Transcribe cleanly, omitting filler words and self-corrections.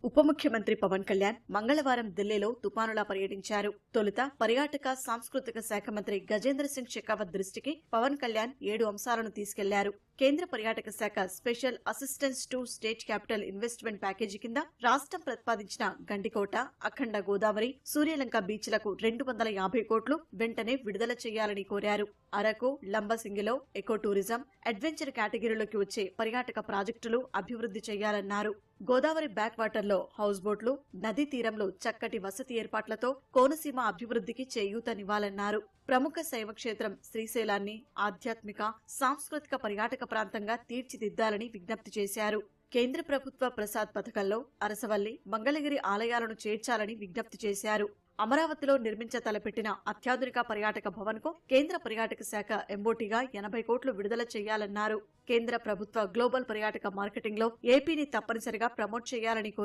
ఉప ముఖ్యమంత్రి పవన్ కళ్యాణ్ మంగళవారం ఢిల్లీలో తుపానులా పర్యటించారు. తొలుత పర్యాటక సాంస్కృతిక శాఖ మంత్రి గజేంద్ర సింగ్ షెకావత్ దృష్టికి పవన్ కళ్యాణ్ 7 అంశాలను తీసుకెళ్లారు. కేంద్ర పర్యాటక శాఖ special assistance to state capital investment package కింద రాష్ట్రం ప్రతిపాదించిన గండికోట, అఖండ గోదావరి, సూర్యలంక బీచ్లకు 250 కోట్లు వెంటనే విడుదల చేయాలని కోరారు. అరకు, లంబసింగిలో ఎకో టూరిజం, అడ్వెంచర్ కేటగిరీలోకి వచ్చే పర్యాటక ప్రాజెక్టులు అభివృద్ధి చేయాలన్నారు. గోదావరి బ్యాక్ వాటర్ లో హౌస్ బోట్లు, నదీ తీరంలో చక్కటి వసతి ఏర్పాట్లతో కోనసీమ అభివృద్ధికి చేయూతనివ్వాలన్నారు. ప్రముఖ శైవక్షేత్రం శ్రీశైలాన్ని ఆధ్యాత్మిక, సాంస్కృతిక పర్యాటక ప్రాంతంగా తీర్చిదిద్దాలని విజ్ఞప్తి చేశారు. కేంద్ర ప్రభుత్వ ప్రసాద్ పథకంలో అరసవల్లి, మంగళగిరి ఆలయాలను చేర్చాలని విజ్ఞప్తి చేశారు. అమరావతిలో నిర్మించ తలపెట్టిన అత్యాధునిక పర్యాటక భవన్ కు కేంద్ర పర్యాటక శాఖ ఎంబోటీగా 80 కోట్లు విడుదల చేయాలన్నారు. కేంద్ర ప్రభుత్వ గ్లోబల్ పర్యాటక మార్కెటింగ్ లో ఏపీని తప్పనిసరిగా ప్రమోట్ చేయాలని కోరారు.